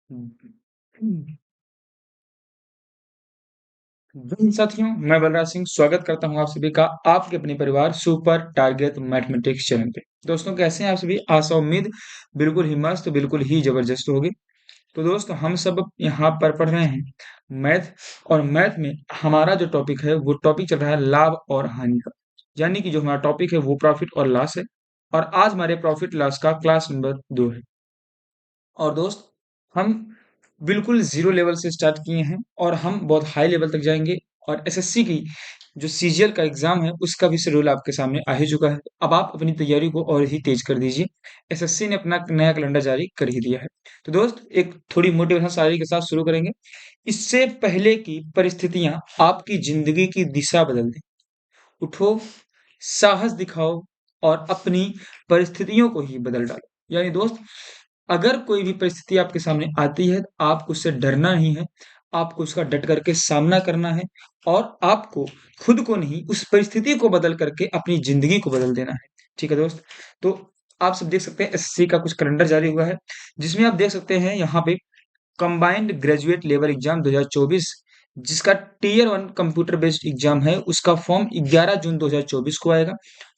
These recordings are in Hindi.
जी साथियों, मैं बलराज सिंह स्वागत करता हूं आप सभी का आपके अपने परिवार सुपर टारगेट मैथमेटिक्स चैनल पे। दोस्तों कैसे हैं आप सभी? आशा उम्मीद बिल्कुल ही मस्त, बिल्कुल ही जबरदस्त होगी। तो दोस्तों हम सब यहाँ पर पढ़ रहे हैं मैथ, और मैथ में हमारा जो टॉपिक है वो टॉपिक चल रहा है लाभ और हानि का। यानी कि जो हमारा टॉपिक है वो प्रॉफिट और लॉस है, और आज हमारे प्रॉफिट लॉस का क्लास नंबर 2 है। और दोस्त हम बिल्कुल ज़ीरो लेवल से स्टार्ट किए हैं और हम बहुत हाई लेवल तक जाएँगे, और एसएससी की जो सीजीएल का एग्ज़ाम है उसका भी शेड्यूल आपके सामने आ ही चुका है। अब आप अपनी तैयारी को और ही तेज़ कर दीजिए। एसएससी ने अपना नया कैलेंडर जारी कर ही दिया है। तो दोस्त एक थोड़ी मोटिवेशन शायरी के साथ शुरू करेंगे। इससे पहले की परिस्थितियाँ आपकी ज़िंदगी की दिशा बदल दें। उठो, साहस दिखाओ और अपनी परिस्थितियों को ही बदल डालो। यानी दोस्त, अगर कोई भी परिस्थिति आपके सामने आती है, तो आपको उससे डरना नहीं है, आपको उसका डट करके सामना करना है, और आपको खुद को नहीं, उस परिस्थिति को बदल करके अपनी ज़िंदगी को बदल देना है। ठीक है दोस्त? तो आप सब देख सकते हैं एसएससी का कुछ कैलेंडर जारी हुआ है, जिसमें आप देख सकते हैं यहाँ पे कंबाइंड ग्रेजुएट लेवल एग्जाम 2024, जिसका टीयर 1 कंप्यूटर बेस्ड एग्जाम है, उसका फॉर्म 11 जून 2024 को आएगा,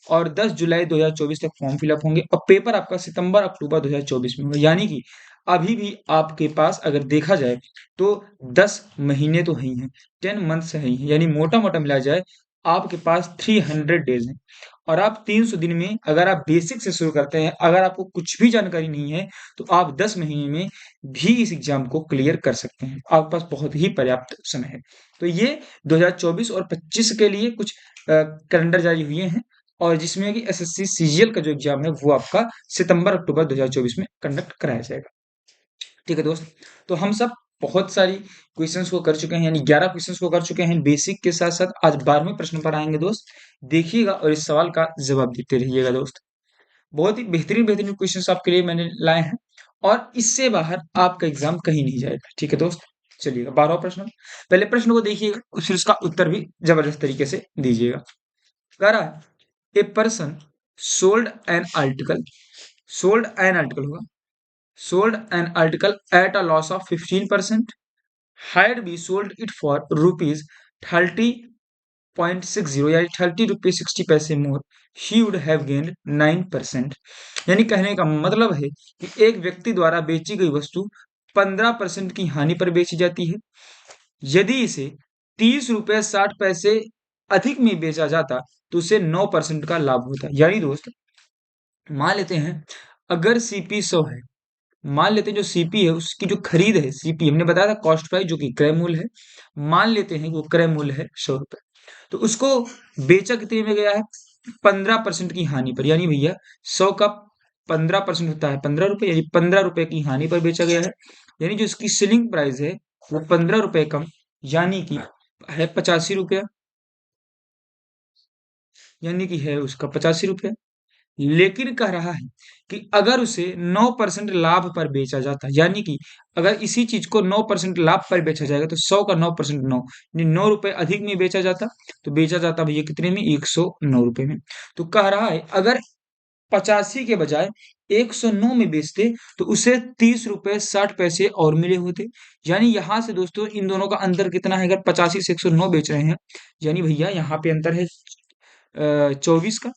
और 10 जुलाई 2024 तक फॉर्म फिलअप होंगे, और पेपर आपका सितंबर अक्टूबर 2024 में होगा। यानी कि अभी भी आपके पास अगर देखा जाए तो 10 महीने तो ही हैं, 10 मंथ्स है ही, यानी मोटा मोटा मिला जाए आपके पास 300 डेज हैं। और आप 300 दिन में अगर आप बेसिक से शुरू करते हैं, अगर आपको कुछ भी जानकारी नहीं है, तो आप 10 महीने में भी इस एग्जाम को क्लियर कर सकते हैं। आपके पास बहुत ही पर्याप्त समय है। तो ये 2024 और 25 के लिए कुछ कैलेंडर जारी हुए हैं, और जिसमें कि एसएससी सीजीएल का जो एग्जाम है वो आपका सितंबर अक्टूबर 2024 में कंडक्ट कराया जाएगा। ठीक है दोस्त? तो हम सब बहुत सारी क्वेश्चंस को कर चुके हैं, यानी 11 क्वेश्चंस को कर चुके हैं बेसिक के साथ साथ। आज 12वें प्रश्न पर आएंगे दोस्त, देखिएगा और इस सवाल का जवाब देते रहिएगा दोस्त। बहुत ही बेहतरीन बेहतरीन क्वेश्चंस आपके लिए मैंने लाए हैं, और इससे बाहर आपका एग्जाम कहीं नहीं जाएगा। ठीक है दोस्त? चलिएगा 12वां प्रश्न। पहले प्रश्न को देखिएगा, फिर उसका उत्तर भी जबरदस्त तरीके से दीजिएगा। कह रहा है a person sold an article, sold an article होगा, sold an article at a loss of 15%, had we sold it for rupees 30.60, यानी 30 रुपये 60 पैसे मोर, he would have gained 9%। यानी कहने का मतलब है कि एक व्यक्ति द्वारा बेची गई वस्तु 15% की हानि पर बेची जाती है। यदि इसे 30 रुपये 60 पैसे अधिक में बेचा जाता तो उसे 9% का लाभ होता। यानी दोस्त, मान लेते हैं अगर सीपी 100 है, मान लेते हैं जो सीपी है उसकी जो खरीद है, सीपी हमने बताया था कॉस्ट प्राइस जो कि क्रय मूल्य है, मान लेते हैं वो क्रय मूल्य है 100 रुपए, तो उसको बेचा कितने में गया है? 15% की हानि पर। यानी भैया 100 का 15% होता है 15 रुपए, यानी 15 रुपए की हानि पर बेचा गया है। यानी जो इसकी सेलिंग प्राइस है वो 15 रुपए कम, यानी कि है 85 रुपया, यानी कि है उसका 85 रुपया। लेकिन कह रहा है कि अगर उसे 9% लाभ पर बेचा जाता, यानी कि अगर इसी चीज को 9% लाभ पर बेचा जाएगा, तो 100 का 9% 9, यानी 9 रुपए अधिक में बेचा जाता, तो बेचा जाता भैया कितने में? 109 रुपए में। तो कह रहा है अगर 85 के बजाय 109 में बेचते तो उसे 30 रुपए 60 पैसे और मिले होते। यानी यहां से दोस्तों इन दोनों का अंतर कितना है? अगर 85 से 109 बेच रहे हैं, यानी भैया यहाँ पे अंतर है 24 का।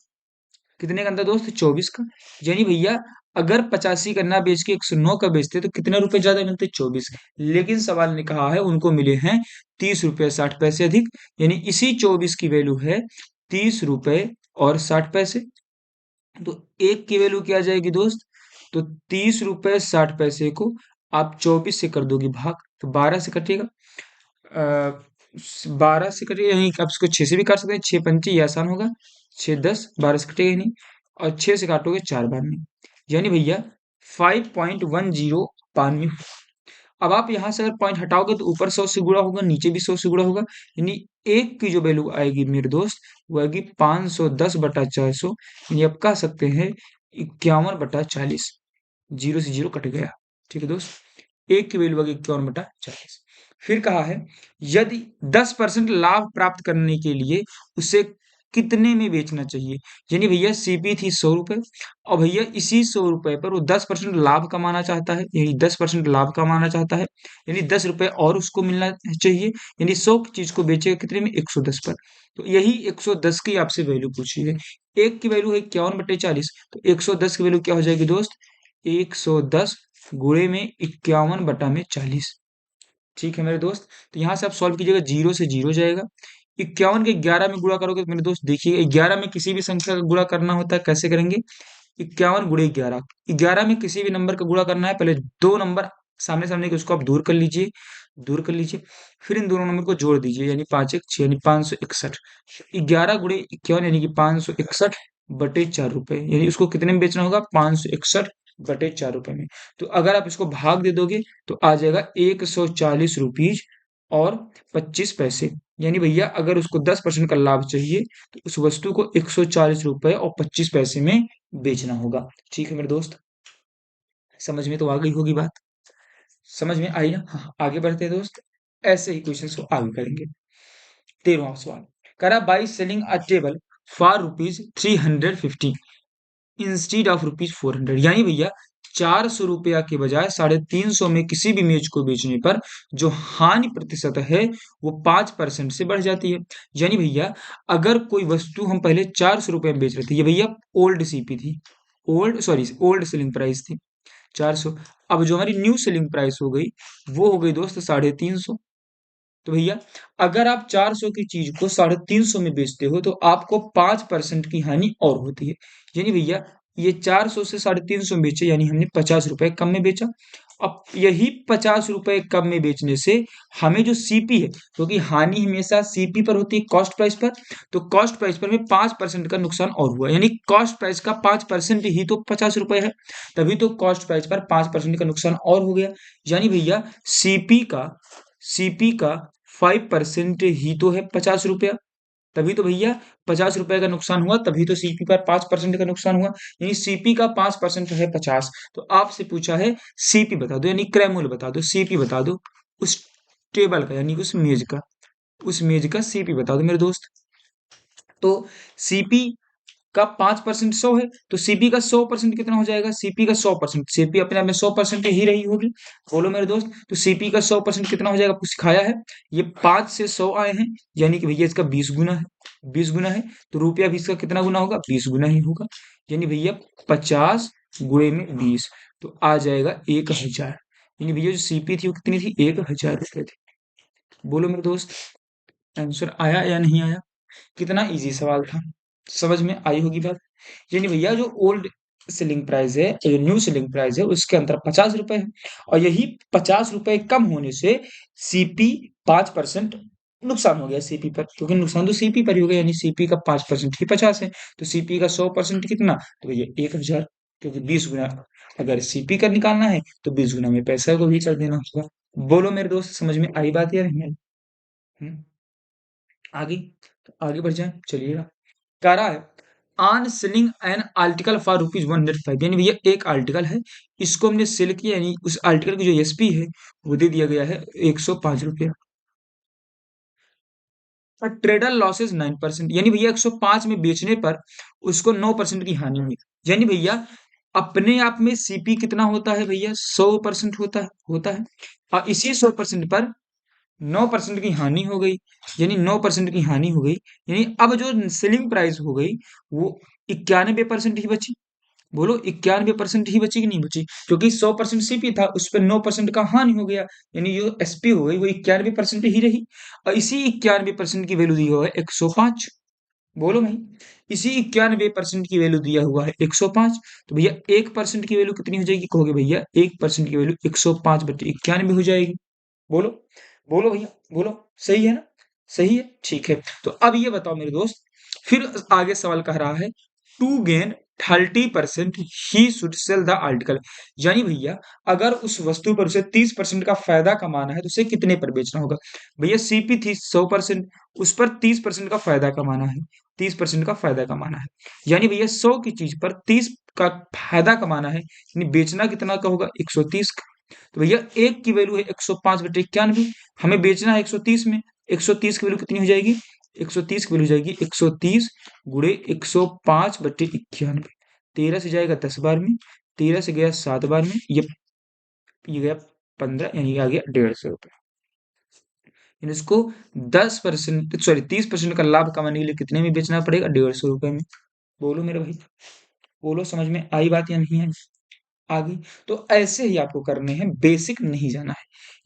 कितने का अंदर दोस्त? 24 का। यानी भैया अगर 85 का ना बेच के 109 का बेचते तो कितने रुपए ज्यादा मिलते? 24। लेकिन सवाल ने कहा है उनको मिले हैं 30 रुपए 60 पैसे अधिक, यानी इसी 24 की वैल्यू है 30 रुपए और 60 पैसे। तो एक की वैल्यू क्या आ जाएगी दोस्त? तो 30 रुपए 60 पैसे को आप 24 से कर दोगे भाग, तो 12 से कटेगा। 12 से कटेगा, यहीं आप इसको 6 से भी काट सकते हैं, 6 पंचे ये आसान होगा, 6 10, 12 से कटेगा ही नहीं, और 6 से काटोगे 4 बार में, यानी भैया 5.1092। अब आप यहाँ से अगर पॉइंट हटाओगे तो ऊपर 100 से गुणा होगा, नीचे भी 100 से गुणा होगा, यानी एक की जो वैल्यू आएगी मेरे दोस्त वो आएगी 510/400, यानी आप कह सकते हैं 51/40। जीरो से जीरो कट गया। ठीक है दोस्त, एक की वैल्यू आ गई 51/40। फिर कहा है यदि 10% लाभ प्राप्त करने के लिए उसे कितने में बेचना चाहिए। यानी भैया सीपी थी 100 रुपए, और भैया इसी 100 रुपए पर वो 10% लाभ कमाना चाहता है, यानी 10% लाभ कमाना चाहता है, यानी 10 रुपए और उसको मिलना चाहिए। यानी 100 की चीज को बेचेगा कितने में, 110 पर। तो यही 110 की आपसे वैल्यू पूछी है। एक की वैल्यू है 51/40, तो 110 की वैल्यू क्या हो जाएगी दोस्त, 110 गुणे में 51/40। ठीक है मेरे दोस्त, तो यहाँ से आप सॉल्व कीजिएगा, 0 से 0 जाएगा। 51 के 11 में गुणा करोगे तो मेरे दोस्त देखिए, 11 में किसी भी संख्या का गुणा करना होता है, कैसे करेंगे, 51 × 11। 11 में किसी भी नंबर का गुणा करना है, पहले दो नंबर सामने सामने के उसको आप दूर कर लीजिए, दूर कर लीजिए, फिर इन दोनों नंबर को जोड़ दीजिए, यानी 5 1 6 यानी 561। 11 × 51 यानी कि 561/4 रुपए, यानी उसको कितने में बेचना होगा, 561/4 रुपए में। तो अगर आप इसको भाग दे दोगे तो आ जाएगा 140 रुपीज और 25 पैसे। यानी भैया अगर उसको 10% का लाभ चाहिए तो उस वस्तु को 140 रुपए और 25 पैसे में बेचना होगा। ठीक है मेरे दोस्त, समझ में तो आ गई होगी बात, समझ में आई ना। हाँ, आगे बढ़ते हैं दोस्त, ऐसे ही क्वेश्चन को आगे करेंगे। 13वां सवाल, करा by selling a table for ₹350 instead of ₹400। यानी भैया 400 रुपया के बजाय 350 में किसी भी मेज को बेचने पर जो हानि प्रतिशत है वो 5% से बढ़ जाती है। यानी भैया अगर कोई वस्तु हम पहले 400 रुपये में बेच रहे थे, ये भैया ओल्ड सीपी थी, ओल्ड सेलिंग प्राइस थी 400। अब जो हमारी न्यू सेलिंग प्राइस हो गई वो हो गई दोस्त 350। तो भैया अगर आप 400 की चीज को 350 में बेचते हो तो आपको 5% की हानि और होती है। यानी भैया ये 400 से 350 में बेचे, यानी हमने 50 रुपए कम में बेचा। अब यही 50 रुपए कम में बेचने से हमें जो सीपी है, क्योंकि हानि हमेशा सीपी पर होती है, कॉस्ट प्राइस पर, तो कॉस्ट प्राइस पर में 5% का नुकसान और हुआ, यानी कॉस्ट प्राइस का 5% ही तो 50 रुपए है, तभी तो कॉस्ट प्राइस पर 5% का नुकसान और हो गया। यानी भैया सीपी का 5% ही तो है 50 रुपया, तभी तो भैया 50 रुपए का नुकसान हुआ, तभी तो सीपी पर 5% का नुकसान हुआ। यानी सीपी का 5% है 50। तो आपसे पूछा है सीपी बता दो, यानी क्रय मूल्य बता दो, सीपी बता दो उस टेबल का, यानी उस मेज का सीपी बता दो मेरे दोस्त। तो सीपी का 5% 100 है, तो सीपी का 100% कितना हो जाएगा, सीपी का 100%, सीपी अपने आप में 100% ही रही होगी। बोलो मेरे दोस्त, तो सीपी का 100% कितना हो जाएगा, आपको सिखाया है, ये 5 से 100 आए हैं, यानी कि भैया इसका 20 गुना है, 20 गुना है, तो रुपया 20 का कितना गुना होगा, 20 गुना ही होगा। यानी भैया 50 गुणे में 20, तो आ जाएगा 1000। यानी भैया जो सीपी थी वो कितनी थी, 1000 रुपए थी। बोलो मेरे दोस्त, आंसर आया या नहीं आया, कितना इजी सवाल था, समझ में आई होगी बात। यानी भैया जो ओल्ड सेलिंग प्राइस है, जो न्यू सेलिंग प्राइस है, उसके अंतर 50 रुपए है, और यही 50 रुपए कम होने से सीपी 5% नुकसान हो गया सीपी पर, क्योंकि नुकसान तो सीपी पर ही हो गया, यानी सीपी का 5% ही 50 है, तो सीपी का 100% कितना, तो भैया 1000, क्योंकि 20 गुना अगर सीपी का निकालना है तो 20 गुना में पैसा को भी कर देना होगा। बोलो मेरे दोस्त, समझ में आई बात या नहीं आई। हम्म, आगे, तो आगे बढ़ जाए चलिएगा। कह रहा है on selling an article for ₹105, यानी भैया एक आर्टिकल है, इसको हमने सेल किया, यानी उस आर्टिकल की जो एसपी है वो दे दिया गया है 105 रुपया, और ट्रेडर लॉसेस 9%, यानी भैया 105 में बेचने पर उसको 9% की हानि हुई। यानी भैया अपने आप में सीपी कितना होता है भैया, 100% होता है, और इसी 100% पर 9% की हानि हो गई, यानी 9% की हानि हो गई, यानी अब जो सेलिंग प्राइस हो गई वो 91% ही बची। बोलो 91% ही बची कि नहीं बची, क्योंकि 100% सीपी था, उस पर 9% का हानि हो गया, यानी जो एसपी हो गई वो 91% ही रही, और इसी 91% की वैल्यू दी हुआ है 105। बोलो भाई, इसी 91% की वैल्यू दिया हुआ है 105, तो भैया 1% की वैल्यू कितनी हो जाएगी, कहोगे भैया 1% की वैल्यू 105/91 हो जाएगी। बोलो, बोलो भैया, बोलो, सही है ना, सही है, ठीक है। तो अब ये बताओ मेरे दोस्त, फिर आगे सवाल कह रहा है to gain 30% he should sell the article, यानी भैया अगर उस वस्तु पर उसे 30% का फायदा कमाना है तो उसे कितने पर बेचना होगा। भैया सीपी थी 100%, उस पर 30% का फायदा कमाना है, 30% का फायदा कमाना है, यानी भैया 100 की चीज पर 30 का फायदा कमाना है, यानी बेचना कितना का होगा, 130 का। तो भैया एक की वैल्यू है 105/91, हमें बेचना है 130 में, 130 की वैल्यू कितनी हो जाएगी, 130 की वैल्यू जाएगी 130 गुणे 105/91। 13 से जाएगा 10 बार में, 13 से गया 7 बार में, ये गया 15, यानी आ गया 150 रुपये। इसको 10% सॉरी 30% का लाभ कमाने के लिए कितने में बेचना पड़ेगा? 150 रुपये में। बोलो मेरे भाई, बोलो, समझ में आई बात या नहीं आई? आ गई। तो ऐसे ही आपको करने हैं, बेसिक नहीं जाना है।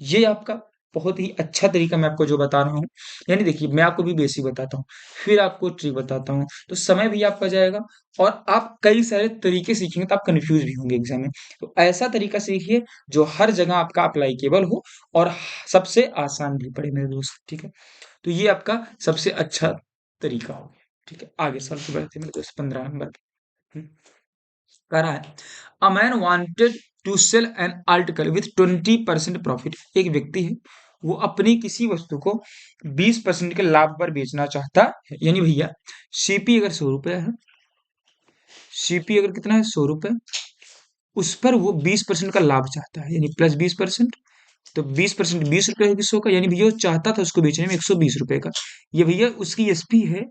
ये आपका बहुत ही अच्छा तरीका मैं आपको जो बता रहा हूँ, यानी देखिए मैं आपको भी बेसिक बताता हूँ, फिर आपको ट्रिक बताता हूँ, तो समय भी आपका जाएगा और आप कई सारे तरीके सीखेंगे तो आप कंफ्यूज भी होंगे एग्जाम में। तो ऐसा तरीका सीखिए जो हर जगह आपका अप्लाईकेबल हो और सबसे आसान भी पड़े मेरे दोस्त, ठीक है? तो ये आपका सबसे अच्छा तरीका हो गया, ठीक है? आगे सवाल पे बढ़ते हैं मेरे दोस्त, 15 नंबर पे। कह रहा है a man wanted to sell an article with 20% profit. एक व्यक्ति है, वो अपनी किसी वस्तु को 20% के लाभ पर बेचना चाहता है। यानी भैया सीपी अगर 100 रुपया है, सीपी अगर कितना है 100 रुपये, उस पर वो 20% का लाभ चाहता है, यानी प्लस 20%। तो 20% 20 रुपये होगी 100 का, यानी भैया वो चाहता था उसको बेचने में 120 रुपये का। ये भैया उसकी एसपी है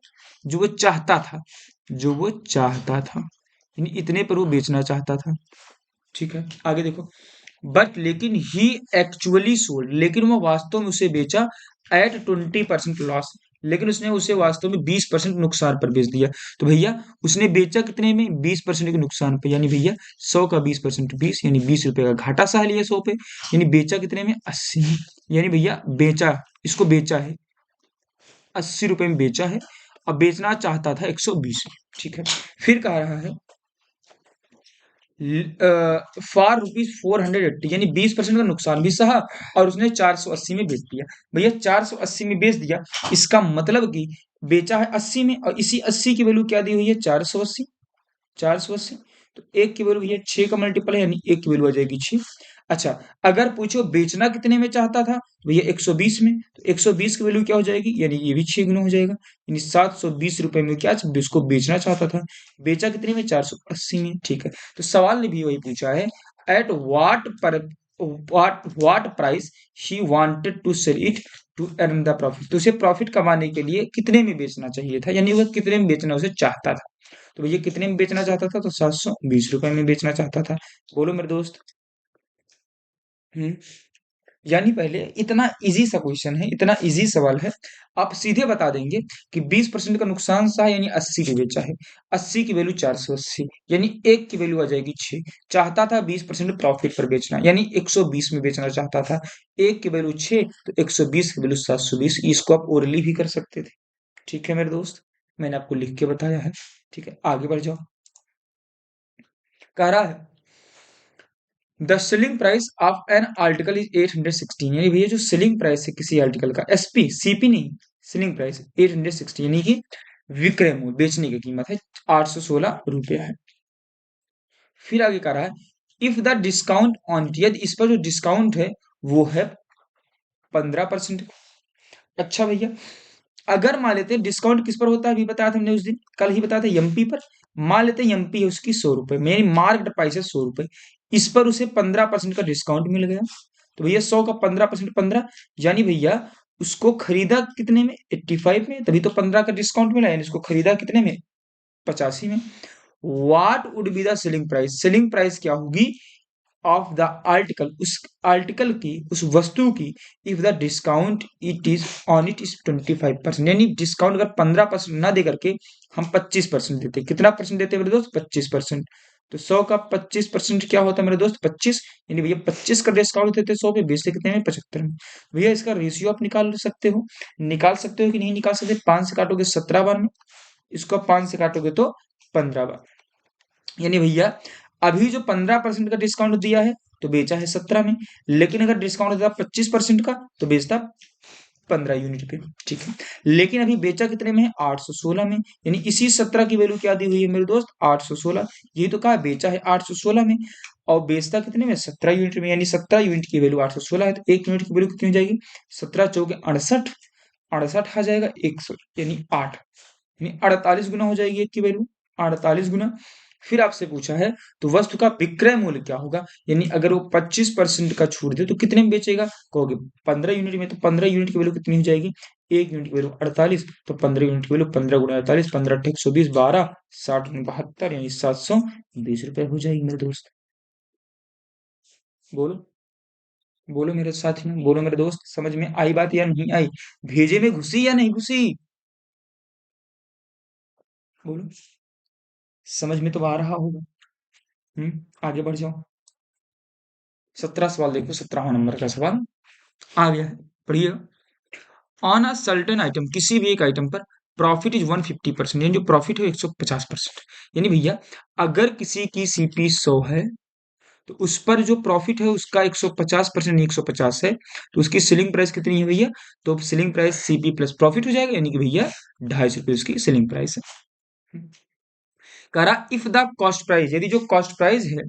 जो वो चाहता था, जो वो चाहता था, यानी इतने पर वो बेचना चाहता था। ठीक है, आगे देखो। बट लेकिन ही एक्चुअली सोल्ड, लेकिन वो वास्तव में उसे बेचा एट 20% लॉस, लेकिन उसने उसे वास्तव में 20% नुकसान पर बेच दिया। तो भैया उसने बेचा कितने में? 20% के नुकसान पे, यानी भैया 100 का 20% 20, यानी 20 रुपए का घाटा सह लिया 100 पे, यानी बेचा कितने में? 80 में। यानी भैया बेचा, इसको बेचा है 80 रुपए में बेचा है और बेचना चाहता था 120 में। ठीक है, फिर कह रहा है फॉर ₹480, यानी 20% का नुकसान भी सहा और उसने 480 में बेच दिया। भैया 480 में बेच दिया, इसका मतलब कि बेचा है 80 में और इसी 80 की वैल्यू क्या दी हुई है? 480। 480 तो एक की वैल्यू भैया 6 का मल्टीपल है, यानी एक की वैल्यू आ जाएगी 6। अच्छा, अगर पूछो बेचना कितने में चाहता था, तो भैया 120 में, तो 120 की वैल्यू क्या हो जाएगी? यानी ये भी 6 गुना हो जाएगा, यानी 720 रुपए में क्या उसको बेचना चाहता था, बेचा कितने में? 480 में। ठीक है, तो सवाल ने भी वही पूछा है, at what price he wanted to sell it to earn the profit. तो उसे प्रॉफिट कमाने के लिए कितने में बेचना चाहिए था, यानी वह कितने में बेचना उसे चाहता था। तो भैया कितने में बेचना चाहता था? तो 720 रुपए में बेचना चाहता था। बोलो मेरे दोस्त। हम्म यानी पहले इतना इजी सा क्वेश्चन है, इतना इजी सवाल है, आप सीधे बता देंगे कि 20% का नुकसान सा है, यानी 80 की बेचा है, 80 की वैल्यू 480, यानी एक की वैल्यू आ जाएगी 6। चाहता था 20% प्रॉफिट पर बेचना, यानी 120 में बेचना चाहता था, एक की वैल्यू 6, तो 120 की वैल्यू 720। इसको आप ओरली भी कर सकते थे। ठीक है मेरे दोस्त, मैंने आपको लिख के बताया है। ठीक है, आगे बढ़ जाओ। कह रहा है the selling price of an article is 816, यानी भैया जो सेलिंग प्राइस है किसी आर्टिकल का, एसपी सीपी नहीं, सेलिंग प्राइस 860, यानी कि विक्रय मूल्य, बेचने की कीमत है 816 रुपया है। फिर आगे कह रहा है इफ द डिस्काउंट ऑन, यदि इस पर जो डिस्काउंट है वो है 15%। अच्छा भैया, अगर मान लेते हैं डिस्काउंट किस पर होता है, अभी बताया था हमने उस दिन, कल ही बताया था एमपी पर। मान लेते हैं एमपी है उसकी 100 रुपए, मेरी मार्केट प्राइस है 100 रुपए, इस पर उसे 15% का डिस्काउंट मिल गया। तो भैया 100 का 15% 15, यानी भैया उसको खरीदा कितने में? 85 में, तभी तो 15 का डिस्काउंट मिला, यानी उसको खरीदा कितने में? 85 में। What would be the selling price, selling price क्या होगी ऑफ द आर्टिकल, उस आर्टिकल की, उस वस्तु की, if the discount it is on it is 25%, यानी डिस्काउंट अगर 15% ना दे करके हम 25% देते, कितना परसेंट देते मेरे दोस्त? 25%। तो 100 का 25% क्या होता है मेरे दोस्त? 25, यानी भैया 25 का डिस्काउंट देते 100 पे, बेचते कितने में? 75 में। भैया इसका रेशियो आप निकाल सकते हो, निकाल सकते हो कि नहीं निकाल सकते? 5 से काटोगे 17 बार में, इसको 5 से काटोगे तो 15 बार, यानी भैया अभी जो 15% का डिस्काउंट दिया है तो बेचा है 17 में, लेकिन अगर डिस्काउंट देता 25% का तो बेचता 15 यूनिट पे। ठीक है, लेकिन अभी बेचा कितने में है? 816 में, यानी इसी 17 की वैल्यू क्या दी हुई है मेरे दोस्त? 816। ये तो कहा बेचा है 816 में और बेचता कितने में? 17 यूनिट में, यानी 17 यूनिट की वैल्यू 816 है, तो एक यूनिट की वैल्यू कितनी हो जाएगी? 17 चौके 68, 68 आ जाएगा 100, यानी 8, यानी 48 गुना हो जाएगी एक की वैल्यू, 48 गुना। फिर आपसे पूछा है तो वस्तु का विक्रय मूल्य क्या होगा, यानी अगर वो 25% का छूट दे तो कितने में बेचेगा? कहोगे 15 यूनिट में, तो 15 यूनिट की वैल्यू कितनी हो जाएगी? एक यूनिट की वैल्यू 48, तो 15 यूनिट की वैल्यू 15 × 48, 15 × 120, 12, 60 × 72 यानी 720 रुपए हो जाएगी मेरे दोस्त। बोलो, बोलो मेरे साथी में, बोलो मेरे दोस्त, समझ में आई बात या नहीं आई? भेजे में घुसी या नहीं घुसी? बोलो, समझ में तो आ रहा होगा। आगे बढ़ जाओ। 17 सवाल देखो, 17वां नंबर का सवाल आ गया है, पढ़िएगा। ऑन अ सर्टेन आइटम, किसी भी एक आइटम पर प्रॉफिट इज 150%, यानी जो प्रॉफिट है 150%। यानी भैया अगर किसी की सीपी 100 है तो उस पर जो प्रॉफिट है उसका 150%, 150 है, तो उसकी सेलिंग प्राइस कितनी है भैया? तो selling price CP plus profit हो जाएगा, यानी कि भैया 250 रुपये उसकी सेलिंग प्राइस है। कह रहा इफ द कॉस्ट प्राइस, यदि जो कॉस्ट प्राइस है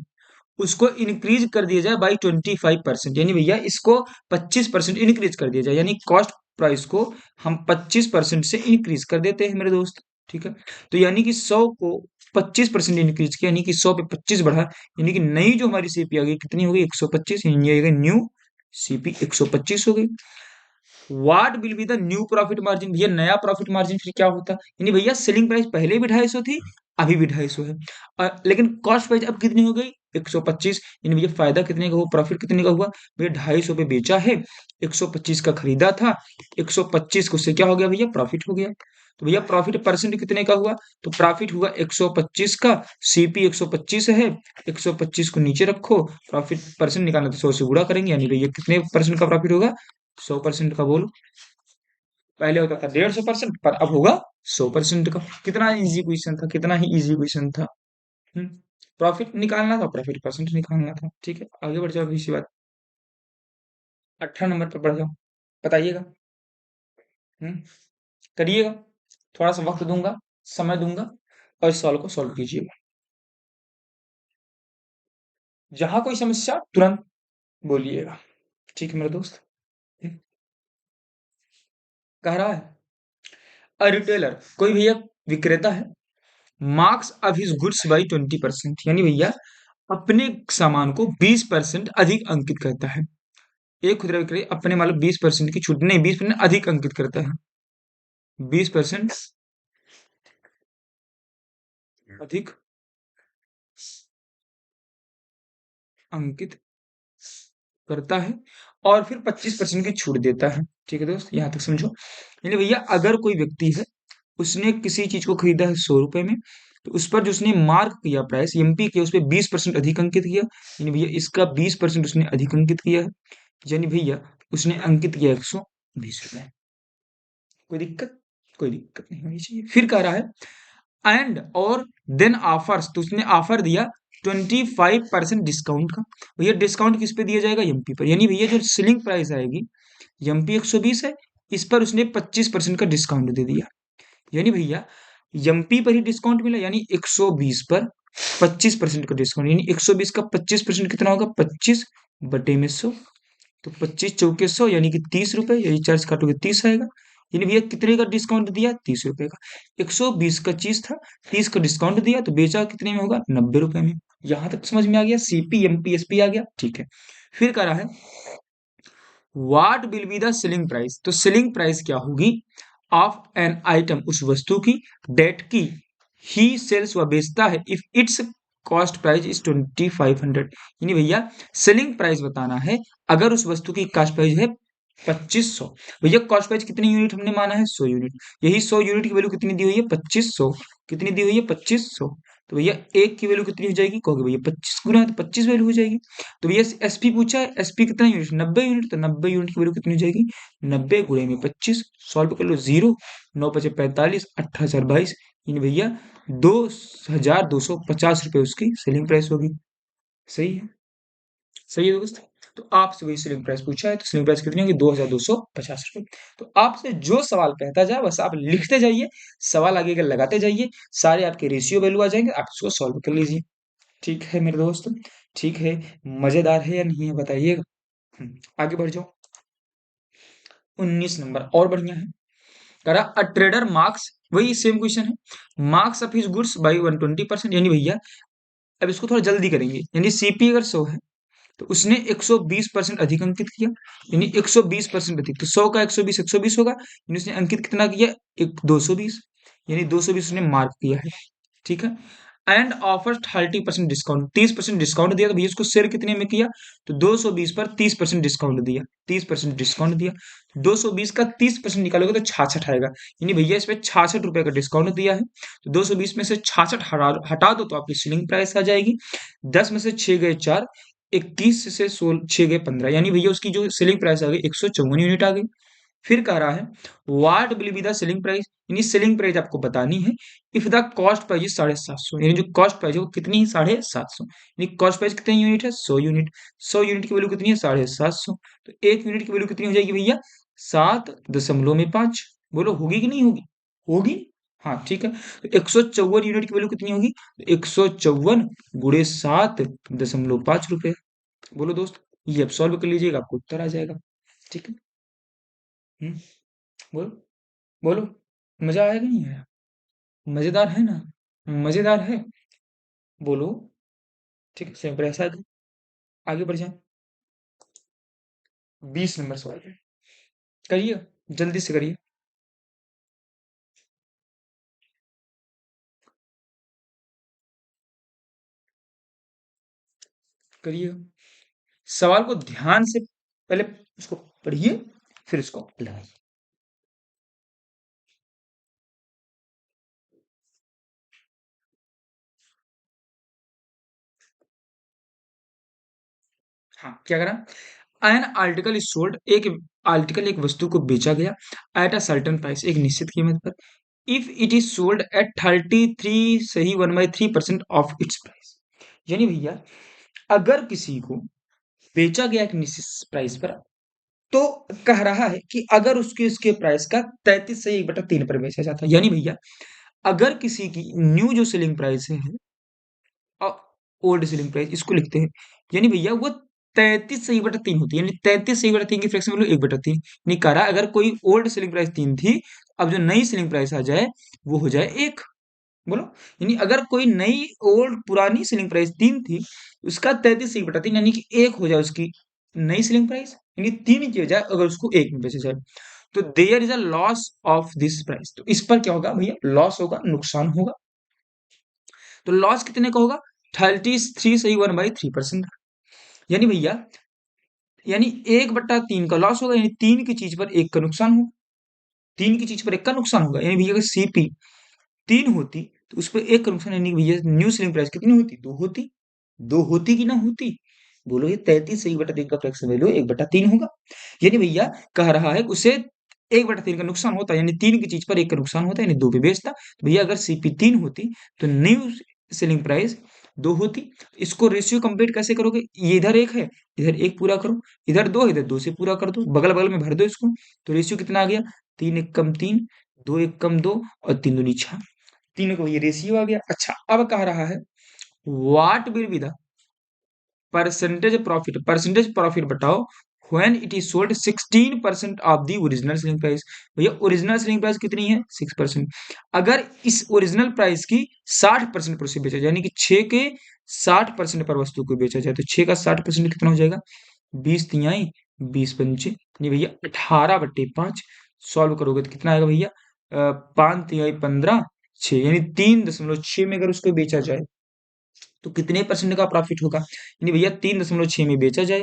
उसको इंक्रीज कर दिया जाए बाई 25%, यानी भैया इसको 25% इंक्रीज कर दिया जाए, यानी कॉस्ट प्राइस को हम 25% से इंक्रीज कर देते हैं मेरे दोस्त। ठीक है, तो यानी कि 100 को 25% इंक्रीज किया, यानी कि 100 पे 25 बढ़ा, यानी कि नई जो हमारी सीपी आ गई कितनी हो गई? 125, यानी न्यू सीपी 125 हो गई। What will be the new profit margin, भैया नया प्रॉफिट मार्जिन फिर क्या होता? यानी भैया सेलिंग प्राइस पहले भी 250 थी, अभी भी 250 है, लेकिन कॉस्ट प्राइस अब कितनी हो गई? 125। यानी भैया फायदा कितने का हुआ, प्रॉफिट कितने का हुआ? भैया 250 पे बेचा है, 125 का खरीदा था, 125 को उससे क्या हो गया भैया? प्रॉफिट हो गया। तो भैया प्रॉफिट परसेंट कितने का हुआ? तो प्रॉफिट हुआ 125 का, सीपी 125 है, 125 को नीचे रखो, प्रॉफिट परसेंट निकालना तो 100 से गुणा करेंगे, यानी भैया कितने परसेंट का प्रॉफिट होगा? 100% का। बोलो, पहले होता था 150% पर अब होगा 100% का। कितना इजी क्वेश्चन था, कितना ही इजी क्वेश्चन था। हम्म प्रॉफिट निकालना था, प्रॉफिट परसेंट निकालना था। ठीक है, आगे बढ़ जाओ, इसी बात। 18 नंबर पर बढ़ जाओ, बताइएगा। हम्म करिएगा, थोड़ा सा वक्त दूंगा, समय दूंगा, और इस सवाल को सॉल्व कीजिएगा। जहां कोई समस्या तुरंत बोलिएगा। ठीक है मेरे दोस्त। हम्म, कह रहा है अ रिटेलर, कोई भैया विक्रेता है, marks of his goods by 20%, यानी भैया अपने सामान को 20% अधिक अंकित करता है। एक खुदरा विक्रेता अपने माल 20% की छूट, नहीं 20% अधिक अंकित करता है, 20% अधिक अंकित करता है और फिर 25% की छूट देता है। ठीक है दोस्त, यहां तक समझो। यानी भैया अगर कोई व्यक्ति है, उसने किसी चीज को खरीदा है 100 रुपए में, तो उस पर जो उसने मार्क किया प्राइस एमपी के, उस पर 20% अधिक अंकित किया, यानी भैया इसका 20% उसने अधिक अंकित किया है, यानी भैया उसने अंकित किया 120 रुपए। कोई दिक्कत? कोई दिक्कत नहीं होनी चाहिए। फिर कह रहा है एंड और देन ऑफर्स, तो उसने ऑफर दिया 25% डिस्काउंट का। भैया डिस्काउंट किस पे दिया जाएगा? एमपी पर, यानी भैया जो सेलिंग प्राइस आएगी एमपी 120 है, इस पर उसने 25% का डिस्काउंट दे दिया, यानी भैया एमपी पर ही डिस्काउंट मिला, यानी 120 पर 25% का डिस्काउंट, यानी 120 का 25% कितना होगा? 25 बटे में 100, तो 25 × 4 = 100, यानी कि 30 रुपए, यही चार्ज काटोगे 30 आएगा। यानी भैया कितने का डिस्काउंट दिया? 30 रुपए का। 120 का चीज था, 30 का डिस्काउंट दिया, तो बेचा कितने में होगा? 90 रुपए में। यहां तक समझ में आ गया? सीपी एमपी एसपी आ गया। ठीक है, फिर कह रहा है what will be the selling price, तो सेलिंग प्राइस क्या होगी ऑफ एन आइटम, उस वस्तु की, डेट की ही सेल्स, वह बेचता है, if it's cost price is 2500, यानी भैया सेलिंग प्राइस बताना है अगर उस वस्तु की कॉस्ट प्राइस है 2500। भैया कॉस्ट प्राइस कितनी यूनिट हमने माना है? 100 यूनिट, यही 100 यूनिट की वैल्यू कितनी दी हुई है? 2500। कितनी दी हुई है? 2500। तो भैया एक की वैल्यू कितनी हो जाएगी? कहोगे भैया 25 गुना है तो 25 वैल्यू हो जाएगी। तो भैया एसपी पूछा है, एसपी कितना यूनिट? 90 यूनिट, तो 90 यूनिट की वैल्यू कितनी हो जाएगी? 90 × 25। सॉल्व कर लो, 0, 9 × 5 = 45, 18,022, यानी भैया 2,250 रुपए उसकी सेलिंग प्राइस होगी। सही है, सही है दोस्त। तो आपसे वही सेलिंग प्राइस पूछा है, तो सेलिंग प्राइस कितनी होगी? 2,250 रुपए। तो आपसे जो सवाल कहता जाए बस आप लिखते जाइए, सवाल आगे के लगाते जाइए, सारे आपके रेशियो वैल्यू आ जाएंगे, आप इसको सॉल्व कर लीजिए। ठीक है मेरे दोस्त, ठीक है, मजेदार है या नहीं है बताइएगा। आगे बढ़ जाओ। 19 नंबर और बढ़िया है। कह रहा अ ट्रेडर मार्क्स, वही सेम क्वेश्चन है, marks of his goods by 120%, यानी भैया अब इसको थोड़ा जल्दी करेंगे, यानी सीपी अगर 100 है, तो उसने 120% अधिक अंकित किया, यानी 120% अधिक। तो 100 का 120 120 होगा, यानी उसने अंकित कितना किया? एक 220, यानी 220 उसने मार्क किया है। ठीक है। एंड ऑफर 30% डिस्काउंट, 30% डिस्काउंट दिया। तो भैया उसको शेयर कितने में किया? तो 220 पर 30% डिस्काउंट दिया, 30% डिस्काउंट दिया। 220 का 30% निकालोगे तो 66 आएगा, यानी भैया इस पे 66 रुपए का डिस्काउंट दिया है। तो 220 में से 66 हटा दो तो आपकी सेलिंग प्राइस आ जाएगी। 10 में से 6 गए 4, 21 से 16 6 गए 15, यानी भैया उसकी जो सेलिंग प्राइस आ गई 154 यूनिट आ गई। फिर कह रहा है what will be the selling price, यानी सेलिंग प्राइस आपको बतानी है if the cost price is 750, यानी जो कॉस्ट प्राइस है वो कितनी है? 750, यानी कॉस्ट प्राइस कितनी यूनिट है? 100 यूनिट। 100 यूनिट की वैल्यू कितनी है? 750। तो एक यूनिट की वैल्यू कितनी हो जाएगी भैया? 7.5। बोलो होगी कि नहीं होगी? होगी। हाँ ठीक है। तो 154 यूनिट की वैल्यू कितनी होगी? 154 गुणे 7.5 रुपए। बोलो दोस्त, ये अब सॉल्व कर लीजिएगा, आपको उत्तर आ जाएगा। ठीक है। हम्म, बोलो बोलो, मजा आया कि नहीं आया? मजेदार है ना? मजेदार है। बोलो। ठीक है, सेम पर ऐसा आगे बढ़ जाए। 20 नंबर सवाल है, करिए, जल्दी से करिए। करिए, सवाल को ध्यान से पहले उसको पढ़िए, फिर उसको लगाइए। हाँ, क्या करा? एन आर्टिकल इज सोल्ड, एक आर्टिकल एक वस्तु को बेचा गया एट अ सर्टेन प्राइस, एक निश्चित कीमत पर। If it is sold at 33 सही 1/3% ऑफ इट्स प्राइस, यानी भैया अगर किसी को बेचा गया एक निश्चित प्राइस पर, तो कह रहा है कि अगर उसके उसके प्राइस का 33 से 1/3 पर बेचा जाता है, यानी भैया अगर किसी की न्यू जो सेलिंग प्राइस है ओल्ड सेलिंग प्राइस इसको लिखते हैं, यानी भैया वो 33 से 1/3 होती है, यानी 33 से 1/3 की फ्रैक्शन वैल्यू 1/3। नहीं कह रहा अगर कोई ओल्ड सेलिंग प्राइस 3 थी, अब जो नई सेलिंग प्राइस आ जाए वो हो जाए 1। बोलो, यानी अगर कोई नई ओल्ड पुरानी सेलिंग प्राइस 3 थी, उसका 33 से 1/3 यानी कि 1 हो जाए उसकी नई सेलिंग प्राइस, यानी 3 की बजाय अगर उसको 1 में बेचा जाए, तो there is a loss of this price. तो इस पर क्या होगा भैया? लॉस होगा, नुकसान होगा। तो लॉस कितने का होगा? 33 सही 1/3%, यानी भैया यानी 1/3 का लॉस होगा, यानी 3 की चीज पर 1 का नुकसान होगा। 3 की चीज पर 1 का नुकसान होगा, यानी भैया अगर सीपी 3 होती तो उस पर 1 का नुकसान, यानी भैया न्यू सेलिंग प्राइस कितनी होती? 2 होती। 2 होती कि ना होती? बोलो, ये 33 से 1/3 का फ्रैक्शन वैल्यू 1/3 होगा। यानी भैया कह रहा है उसे 1/3 का नुकसान होता, यानी 3 की चीज पर 1 का नुकसान होता, यानी 2 पे बेचता। तो भैया अगर सीपी 3 होती तो न्यू सेलिंग प्राइस 2 होती। इसको रेशियो कंप्लीट कैसे करोगे? ये इधर 1 है, इधर 1 पूरा करो, इधर 2 है, इधर 2 से पूरा कर दो, बगल बगल में भर दो इसको। तो रेशियो कितना आ गया? 3 1 कम 3, 2 1 कम 2 और 3 दूनी 6। तीनों को ये रेशियो आ गया। अच्छा, अब कह रहा है what will be the percentage profit बताओ when it is sold 16% of the original selling price. भैया ओरिजिनल सेलिंग प्राइस कितनी है? 6%। अगर इस ओरिजिनल प्राइस की 60% पर उसे बेचा जाए, यानी कि 6 के 60% पर वस्तु को बेचा जाए, तो 6 का 60% कितना हो जाएगा? 20 तिहाई 20 पंचे, नहीं भैया 18/5। सॉल्व करोगे तो कितना आएगा भैया? 5 तिहाई 15, 6, यानी 3.6 में अगर उसको बेचा जाए तो कितने परसेंट का प्रॉफिट होगा? यानी भैया 3.6 में बेचा जाए,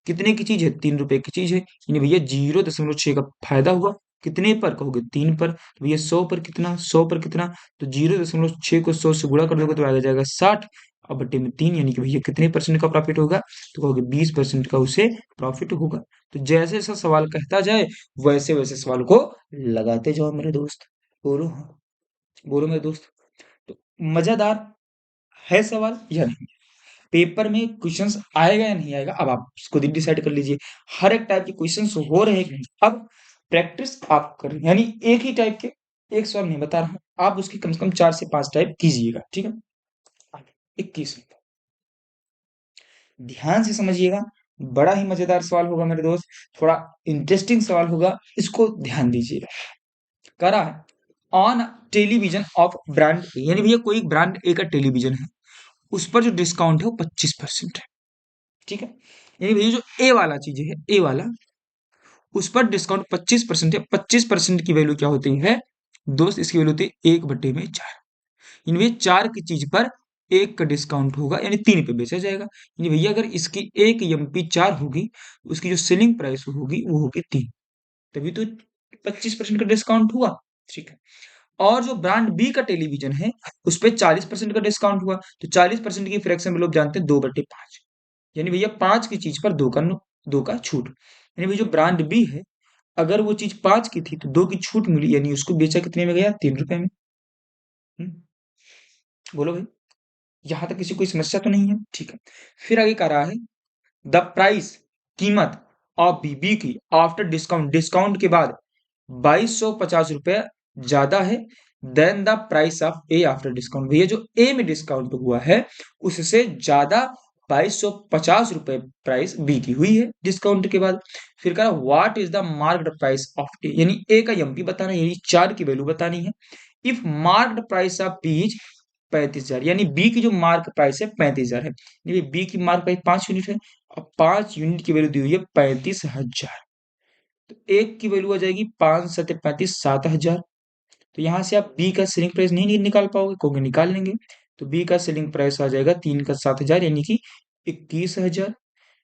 कितने की चीज है? 3 रुपए की चीज है, यानी भैया 0.6 का फायदा हुआ। कितने पर कहोगे? 3 पर। तो भैया 100 पर कितना? 100 पर कितना? तो 0.6 को 100 से गुणा कर दोगे तो आ जाएगा 60 और बट्टे में 3, यानी कि भैया कितने परसेंट का प्रॉफिट होगा? तो कहोगे 20% का उसे प्रॉफिट होगा। तो जैसे जैसा सवाल कहता जाए वैसे वैसे सवाल को लगाते जाओ मेरे दोस्त। बोलो हाँ, बोलो मेरे दोस्त। तो मजेदार है सवाल या नहीं? पेपर में क्वेश्चंस आएगा या नहीं आएगा, अब आप इसको डिसाइड कर लीजिए। हर एक टाइप के क्वेश्चंस हो रहे हैं कि नहीं। अब प्रैक्टिस आप कर रहे हैं, यानी एक ही टाइप के एक सवाल नहीं बता रहा हूं, आप उसकी कम से कम 4 से 5 टाइप कीजिएगा। ठीक है। 21 ध्यान से समझिएगा, बड़ा ही मजेदार सवाल होगा मेरे दोस्त, थोड़ा इंटरेस्टिंग सवाल होगा, इसको ध्यान दीजिएगा। करा है ऑन टेलीविजन ऑफ ब्रांड ए, यानी भैया कोई ब्रांड ए का टेलीविजन है, उस पर जो डिस्काउंट है वो 25% है। ठीक है। यानी भैया जो ए वाला चीज है, ए वाला, उस पर डिस्काउंट 25% है। 25% की वैल्यू क्या होती है दोस्त? इसकी वैल्यू होती है 1/4। यानी भैया 4 की चीज पर 1 का डिस्काउंट होगा, यानी 3 पे बेचा जाएगा। यानी भैया अगर इसकी 1 एमपी 4 होगी, उसकी जो सेलिंग प्राइस होगी वो होगी 3, तभी तो 25% का डिस्काउंट हुआ। ठीक है। और जो ब्रांड बी का टेलीविजन है, उस पे 40% का डिस्काउंट हुआ, तो 40% की फ्रैक्शन में लोग जानते हैं 2/5। यानी भैया 5 की चीज पर 2 का छूट। यानी भैया जो ब्रांड बी है, अगर वो चीज 5 की थी तो 2 की छूट मिली, यानी उसको बेचा कितने में गया? 3 रुपए में। हम्म, बोलो भाई, यहां तक किसी कोई समस्या तो नहीं है? ठीक है। फिर आगे कह रहा है द प्राइस, कीमत ऑफ बीबी की आफ्टर डिस्काउंट, डिस्काउंट के बाद 2250 रुपए ज्यादा है than the price of A after discount. भैया जो ए में डिस्काउंट हुआ है, उससे ज्यादा 2250 रुपए प्राइस बी की हुई है डिस्काउंट के बाद। फिर कहा what is the marked price of A, यानी ए का एमपी बताना है, यानी 4 की वैल्यू बतानी है। If marked price of B is 35,000, यानी बी की जो मार्क प्राइस है 35,000 है, यानी बी की मार्क प्राइस 5 यूनिट है, और 5 यूनिट की वैल्यू दी हुई है 35,000। तो एक की वैल्यू आ जाएगी 5 7 35, 7,000। तो यहां से आप बी का सेलिंग प्राइस नहीं निकाल पाओगे, कहोगे निकाल लेंगे। तो बी का सेलिंग प्राइस आ जाएगा 3 का 7,000, यानी कि 21,000।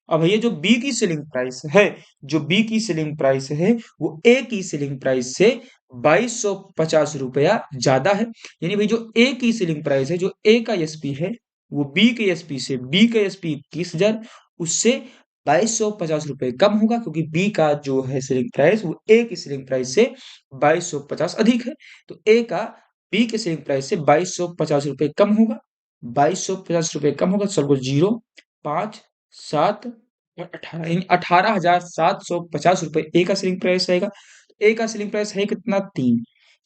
अब भैया जो बी की सेलिंग प्राइस है, जो बी की सेलिंग प्राइस है, वो ए की सेलिंग प्राइस से 2250 रुपया ज्यादा है। यानी भाई जो ए की सेलिंग प्राइस है, जो ए का एसपी है, वो बी के एसपी से, बी का एसपी 21,000, उससे 2250 रुपये कम होगा, क्योंकि बी का जो है सेलिंग प्राइस, वो ए की सेलिंग प्राइस से 2250 अधिक है। तो ए का बी के सेलिंग प्राइस से 2250 रुपये कम होगा। 2250 रुपये कम होगा, चलो 0, 5, 7 और 18, यानी 18,750 रुपये ए का सेलिंग प्राइस आएगा। ए का सेलिंग प्राइस है कितना? 3,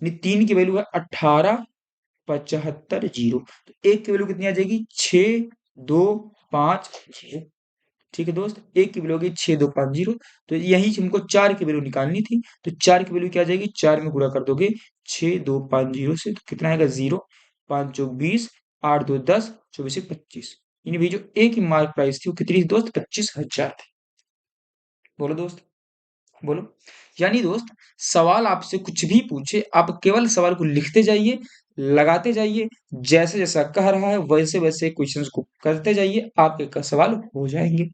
यानी 3 की वैल्यू है 18,75,0। तो एक की वैल्यू कितनी आ जाएगी? 6,2,5,0। ठीक है दोस्त, एक की वैल्यू होगी 6,2,5,0। तो यही हमको 4 की वैल्यू निकालनी थी। तो 4 की वैल्यू क्या आ जाएगी? 4 में गुणा कर दोगे 6,2,5,0 से, तो कितना आएगा? 0, 5 चौक 20, 8 2 10, 24 से 25। यानी भाई जो ए की मार्क प्राइस थी वो कितनी थी दोस्त? 25,000 थी। बोलो दोस्त, बोलो। यानी दोस्त, सवाल आपसे कुछ भी पूछे, आप केवल सवाल को लिखते जाइए, लगाते जाइए, जैसे जैसा कह रहा है वैसे वैसे क्वेश्चंस को करते जाइए, आपके सवाल हो जाएंगे।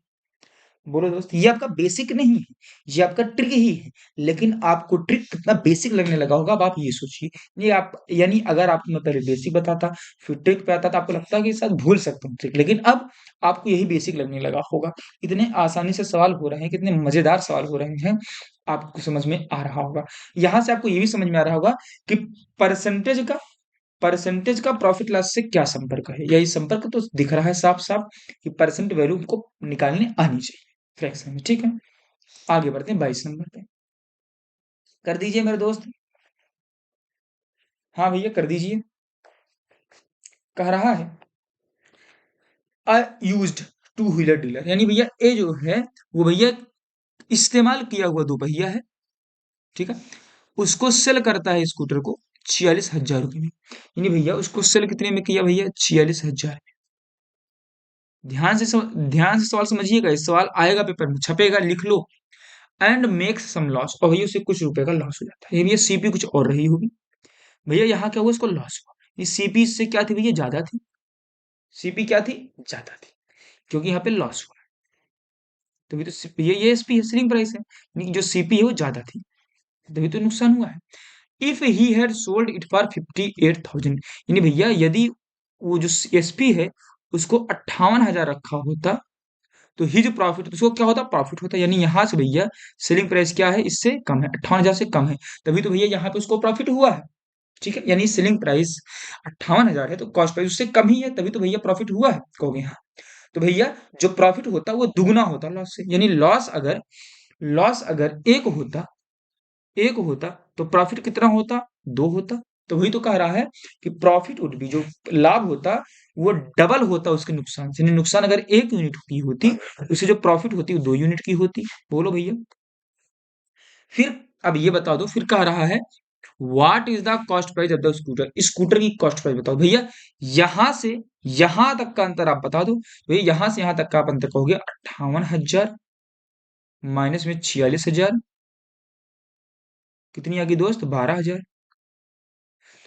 बोलो दोस्त, ये आपका बेसिक नहीं है, ये आपका ट्रिक ही है। लेकिन आपको ट्रिक कितना बेसिक लगने लगा होगा, अब आप ये सोचिए। ये आप, यानी अगर आपको मैं पहले बेसिक बताता, फिर ट्रिक पे आता, तो आपको लगता कि शायद भूल सकता हूँ ट्रिक, लेकिन अब आपको यही बेसिक लगने लगा होगा। इतने आसानी से सवाल हो रहे हैं, कितने मजेदार सवाल हो रहे हैं, आपको समझ में आ रहा होगा। यहाँ से आपको ये भी समझ में आ रहा होगा कि परसेंटेज का परसेंटेज का प्रॉफिट लॉस से क्या संपर्क है। यही संपर्क तो दिख रहा है साफ साफ, कि परसेंट वैल्यू को निकालने आनी चाहिए फ्रैक्शन में। ठीक है, आगे बढ़ते हैं 22 नंबर पे। कर दीजिए मेरे दोस्त। हाँ भैया कर दीजिए। कह रहा है अ यूज्ड टू व्हीलर डीलर, यानी भैया ए जो है, वो भैया इस्तेमाल किया हुआ दोपहिया है। ठीक है, उसको सेल करता है स्कूटर को 46,000 रुपये में। यानी भैया उसको सेल कितने में किया भैया? 46,000। ध्यान से सवाल समझिएगा, इस सवाल आएगा पेपर में, छपेगा, लिख लो। एंड मेक्स सम लॉस, और भैया उसे कुछ रुपए का लॉस हो जाता है। ये भैया सीपी कुछ और रही होगी। भैया यहाँ क्या हुआ? इसको लॉस हुआ। ये सीपी से क्या थी भैया? ज्यादा थी। सीपी क्या थी? ज्यादा थी, क्योंकि यहाँ पे लॉस हुआ। तभी तो ये एसपी है, सेलिंग प्राइस है, यानी जो सीपी है वो ज्यादा थी, तभी तो नुकसान हुआ है। If he had sold it for 58,000, यानी भैया यदि वो जो एसपी है उसको 58,000 रखा होता, तो हिज प्रॉफिट, तो उसको क्या होता? प्रॉफिट होता। यानी यहाँ से भैया सेलिंग प्राइस क्या है? इससे कम है, 58,000 से कम है, तभी तो भैया यहाँ पे उसको प्रॉफिट हुआ है। ठीक है, यानी सेलिंग प्राइस 58,000 है, तो कॉस्ट प्राइस उससे कम ही है, तभी तो भैया प्रॉफिट हुआ है, कहोगे हाँ। तो भैया जो प्रॉफिट होता वो दुगना होता लॉस से, यानी लॉस अगर एक होता तो प्रॉफिट कितना होता? 2 होता। तो वही तो कह रहा है कि प्रॉफिट वुड बी, जो लाभ होता वो डबल होता उसके नुकसान से। यानी नुकसान अगर 1 यूनिट की होती, उसे जो प्रॉफिट होती वो 2 यूनिट की होती। बोलो भैया। फिर अब ये बता दो, फिर कह रहा है what is the cost price of the scooter, scooter की कॉस्ट प्राइस बताओ भैया। यहां से यहां तक का अंतर आप बता दो, तो भैया यहां से यहां तक का आप अंतर कहोगे 58,000 माइनस में 46,000, कितनी आ गई दोस्त, 12,000।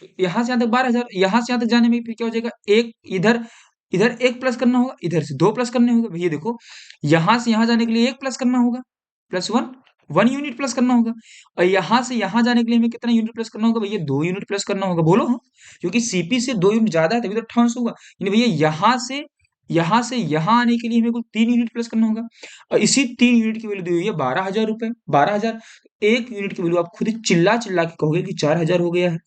तो यहां से यहां तक 12,000, यहां से यहां तक जाने में फिर क्या हो जाएगा, एक इधर, इधर एक प्लस करना होगा, इधर से दो प्लस करने होगा। भैया देखो, यहां से यहां जाने के लिए एक प्लस करना होगा, plus one, one unit plus करना होगा। और यहां से यहां जाने के लिए हमें कितना यूनिट प्लस करना होगा भैया, 2 यूनिट प्लस करना होगा, बोलो हाँ। क्योंकि सीपी से 2 यूनिट ज्यादा है तभी तो 5800 होगा। यानी भैया यहां से यहां आने के लिए हमें कुल 3 यूनिट प्लस करना होगा। और इसी 3 यूनिट की वैल्यू दी हुई है 12,000 रुपए, 12,000। एक यूनिट की वैल्यू आप खुद ही चिल्ला चिल्ला के कहोगे कि 4,000 हो गया है।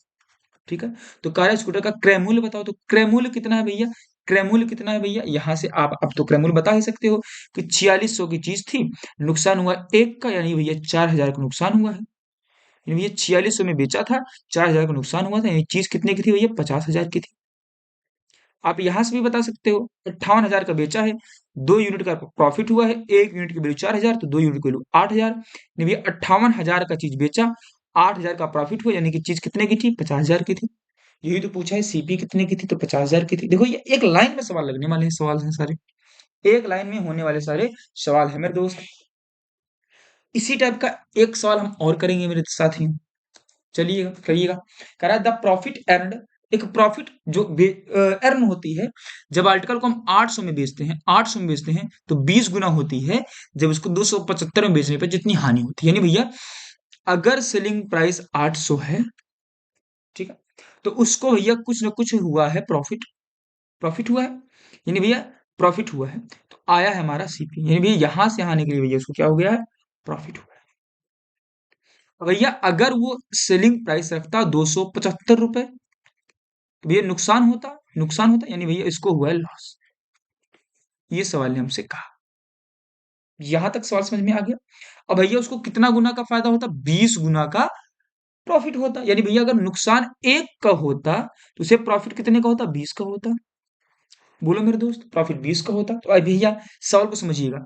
ठीक है, तो कार स्कूटर का क्रय मूल्य बताओ, तो क्रय मूल्य कितना है भैया, क्रय मूल्य कितना है भैया, यहां से आप अब तो क्रय मूल्य बता ही सकते हो कि 4600 की चीज थी, नुकसान हुआ एक का, यानी भैया 4,000 का नुकसान हुआ है। यानी भैया 4600 में बेचा था, 4,000 का नुकसान हुआ था, यानी चीज कितने की थी भैया, 50,000 की थी। आप यहां से भी बता सकते हो, 58,000 का बेचा है, 2 यूनिट का प्रॉफिट हुआ है, एक यूनिट की वैल्यू 4,000, तो 2 यूनिट की वैल्यू 8,000। यानी भैया 58,000 का चीज बेचा, 8,000 का प्रॉफिट हुआ, यानी कि चीज कितने की थी, 50,000 की थी। यही तो पूछा है, सीपी कितने की थी, तो 50,000 की थी। देखो ये एक लाइन में सवाल लगने वाले हैं, सवाल हैं सारे, एक लाइन में होने वाले सारे सवाल है मेरे दोस्त। इसी टाइप का एक सवाल हम और करेंगे मेरे साथियों, चलिएगा करिएगा। कह रहा है द प्रॉफिट अर्नड, एक प्रॉफिट जो अर्न होती है जब आर्टिकल को हम 800 में बेचते हैं, 800 में बेचते हैं, तो 20 गुना होती है जब उसको 275 में बेचने पर जितनी हानि होती है। यानी भैया अगर सेलिंग प्राइस 800 है, ठीक है, तो उसको भैया कुछ ना कुछ हुआ है प्रॉफिट, प्रॉफिट हुआ है, यानी भैया प्रॉफिट हुआ है, तो आया है हमारा सीपी, यानी भैया यहां से आने के लिए भैया उसको क्या हो गया है, प्रॉफिट हुआ है। अब भैया अगर वो सेलिंग प्राइस रखता 275 रुपए, तो भैया नुकसान होता, यानी भैया इसको हुआ है लॉस। ये सवाल ने हमसे कहा, यहां तक सवाल समझ में आ गया। अब भैया उसको कितना गुना का फायदा होता, 20 गुना का प्रॉफिट होता। यानी भैया अगर नुकसान एक का होता, तो उसे प्रॉफिट कितने का होता, 20 का होता। बोलो मेरे दोस्त, प्रॉफिट 20 का होता। तो अब भैया सवाल को समझिएगा,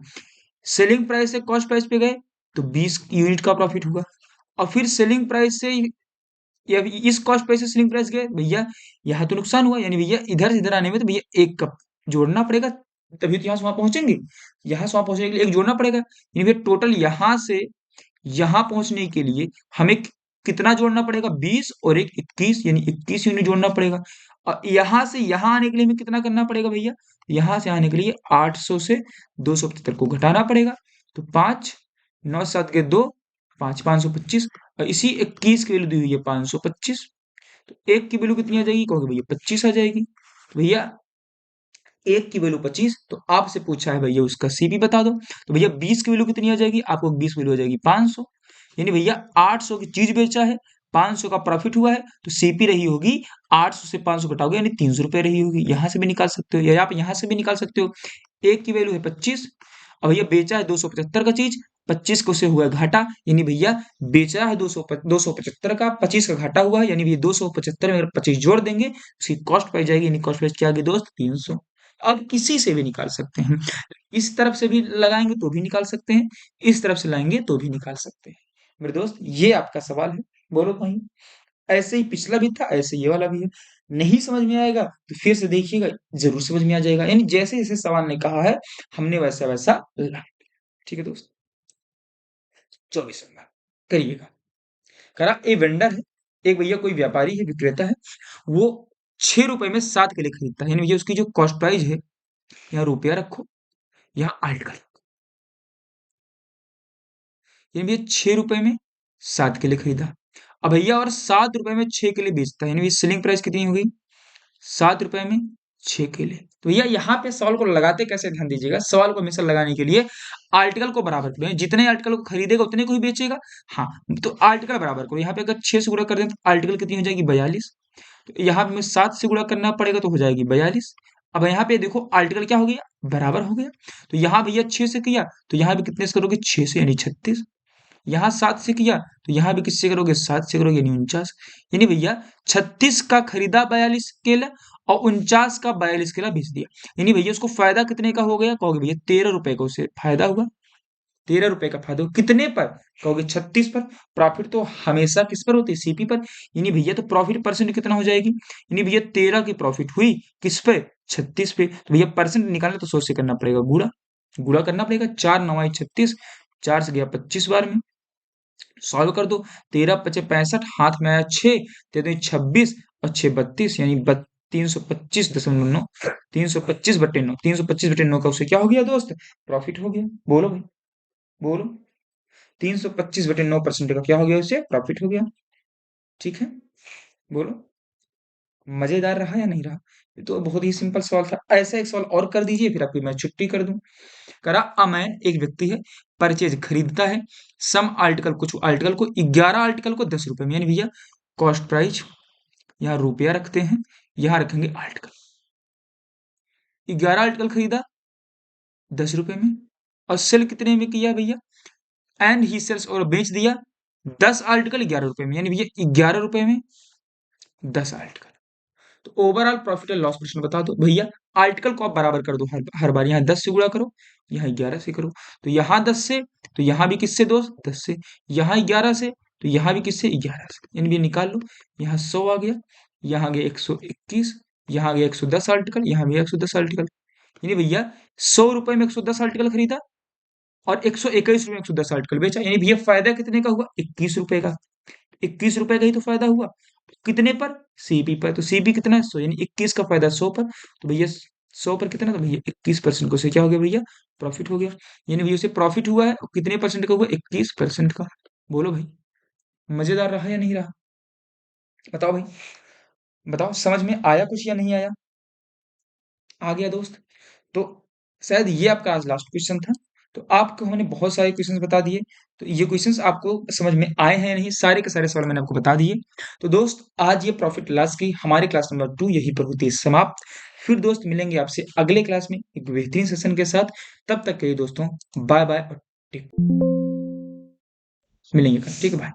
सेलिंग प्राइस से कॉस्ट प्राइस पे गए तो 20 यूनिट का प्रॉफिट हुआ, और फिर सेलिंग प्राइस से या इस कॉस्ट प्राइस से सेलिंग प्राइस गए भैया, यहाँ तो नुकसान हुआ, यानी भैया इधर से इधर आने में तो भैया एक का जोड़ना पड़ेगा, तभी तो यहाँ से वहां पहुंचेंगे, यहाँ से वहां पहुंचने के लिए एक जोड़ना पड़ेगा। यानी भैया टोटल यहाँ से यहाँ पहुंचने के लिए हमें कितना जोड़ना पड़ेगा, 20 और एक 21, यानी 21 यूनिट जोड़ना पड़ेगा। और यहाँ से यहाँ आने के लिए हमें कितना करना पड़ेगा भैया, यहाँ से आने के लिए 800 से 275 को घटाना पड़ेगा। तो 5, 9 7 के 2, 5, 525, और इसी 21 की वैल्यू दी हुई है 525, तो एक की वैल्यू कितनी आ जाएगी, कहोगे भैया 25 आ जाएगी। तो भैया एक की वैल्यू 25, तो आपसे पूछा है भैया उसका सीपी बता दो, तो भैया 20 की वैल्यू कितनी आ जाएगी, आपको 20 वैल्यू आ जाएगी 500। यानी भैया 800 की चीज बेचा है, 500 का प्रॉफिट हुआ है, तो सीपी रही होगी 800 से 500 घटाओगे यानी 300 रुपए रही होगी। यहां से भी निकाल सकते हो, या आप यहां से भी निकाल सकते हो। एक की वैल्यू है 25, और भैया बेचा है 275 का चीज, 25 को से हुआ है घाटा, यानी भैया बेचा है 275 का, 25 का घाटा हुआ है, यानी भैया 275 में अगर 25 जोड़ देंगे उसकी कॉस्ट पाई जाएगी, यानी कॉस्ट प्राइस क्या आ गई दोस्त, 300। अब किसी से भी निकाल सकते हैं, इस तरफ से भी लगाएंगे तो भी निकाल सकते हैं, इस तरफ से लाएंगे तो भी निकाल सकते हैं। मेरे दोस्त ये आपका सवाल है, बोलो कहीं। ऐसे ही पिछला भी था, ऐसे ये वाला भी है। नहीं समझ में आएगा तो फिर से देखिएगा, जरूर समझ में आ जाएगा। यानी जैसे जैसे सवाल ने कहा है हमने वैसा वैसा ला, ठीक है दोस्त। 24 नंबर करिएगा। करा ए वेंडर है, एक भैया कोई व्यापारी है, विक्रेता है, वो 6 रुपए में 7 के लिए खरीदता है, यानी भैया उसकी जो कॉस्ट प्राइस है, यहाँ रुपया रखो, यहाँ आर्टिकल, यानी भैया 6 रुपए में 7 के लिए खरीदा। अब भैया और 7 रुपए में 6 के लिए बेचता है, यानी भैया सेलिंग प्राइस कितनी हो गई, 7 रुपए में 6 केले। तो भैया यहाँ पे सवाल को लगाते कैसे, ध्यान दीजिएगा, सवाल को हमेशा लगाने के लिए आर्टिकल को बराबर करें, जितने आर्टिकल को खरीदेगा उतने को ही बेचेगा। हाँ, तो आर्टिकल बराबर करो, यहाँ पे अगर 6 से गुणा कर दें तो आर्टिकल कितनी हो जाएगी, 42। तो यहाँ पे हमें 7 से गुणा करना पड़ेगा तो हो जाएगी 42। अब यहाँ पे देखो आर्टिकल क्या हो गया, बराबर हो गया। तो यहाँ भैया 6 से किया, तो यहाँ भी कितने से करोगे, 6 से, यानी 36। यहाँ 7 से किया, तो यहाँ भी किससे करोगे, 7 से करोगे, यानी 49। यानी भैया 36 का खरीदा 42 केला, और 49 का 42 केला बेच दिया। यानी भैया उसको फायदा कितने का हो गया, कहोगे भैया 13 रुपए का उसे फायदा हुआ, ₹13 का फायदा हुआ। कितने पर? कहोगे 36 पर। प्रॉफिट तो हमेशा किस पर होती है? सीपी पर। यानी भैया तो प्रॉफिट परसेंट कितना हो जाएगी? यानी भैया 13 की प्रॉफिट हुई, किस पे? 36 पे। तो भैया परसेंट निकालना तो सोच से करना पड़ेगा, गुणा। गुणा करना पड़ेगा, 4 9 36, 4 से गया 25 बार में। सॉल्व कर दो, 13 पचे 65, हाथ में आया 6, 3 26 और 6 32, यानी 325.9, 325/9, 325/9 का उसे क्या हो गया दोस्त? प्रॉफिट हो गया। बोलो भाई, बोलो। 325/9% का क्या हो गया? उसे प्रॉफिट हो गया। ठीक है, बोलो। मजेदार रहा या नहीं रहा? ये तो बहुत ही सिंपल सवाल था। ऐसा एक सवाल और कर दीजिए, फिर आपकी मैं छुट्टी कर दूं। करा, अमैन एक व्यक्ति है, परचेज खरीदता है, सम आर्टिकल, कुछ आर्टिकल को, 11 आर्टिकल को 10 रुपए में, यानी भैया कॉस्ट प्राइस, यहाँ रुपया रखते हैं, यहाँ रखेंगे आर्टिकल। 11 आर्टिकल खरीदा 10 रुपए में, और सेल कितने में किया भैया? एंड ही सेल्स, और बेच दिया 10 आर्टिकल 11 रुपए में, यानी भैया 11 रुपए में 10 आर्टिकल। तो overall profit and loss percent बता दो भैया। आर्टिकल को आप बराबर कर दो, हर बार यहाँ 10 से गुणा करो, यहाँ 11 से करो। तो यहाँ 10 से, तो यहाँ भी किससे दोस्त? 10 से। यहाँ 11 से, तो यहाँ भी किससे? 11 से। यानी ये निकाल लो, यहाँ 100 आ गया, यहाँ आ गया 121, यहाँ आ गया 110 आर्टिकल, यहाँ भी 110 आर्टिकल। यानी भैया 100 रुपए में 110 आर्टिकल खरीदा, और 121 रुपए में 110 आर्टिकल बेचा। यानी भैया फायदा कितने का हुआ? 21 रुपए का। 21 रुपए का ही तो फायदा हुआ। कितने पर? सीपी पर। तो सीपी कितना है? 100, यानी 21 का फायदा 100 पर। तो भैया 100 पर कितना? तो भैया 21% को से क्या हो गया भैया? प्रॉफिट हो गया। यानी भैया उसे प्रॉफिट हुआ है, और कितने परसेंट का हुआ? 21% का। बोलो भाई, मजेदार रहा या नहीं रहा? बताओ भाई, बताओ समझ में आया कुछ या नहीं आया? आ गया दोस्त? तो शायद ये आपका आज लास्ट क्वेश्चन था। तो आपको हमने बहुत सारे क्वेश्चंस बता दिए। तो ये क्वेश्चंस आपको समझ में आए हैं या नहीं? सारे के सारे सवाल मैंने आपको बता दिए। तो दोस्त, आज ये प्रॉफिट लॉस की हमारी क्लास नंबर 2 यहीं पर होती है समाप्त। फिर दोस्त मिलेंगे आपसे अगले क्लास में एक बेहतरीन सेशन के साथ। तब तक के लिए दोस्तों, बाय बाय और टेक मिलेंगे कल। ठीक है, बाय।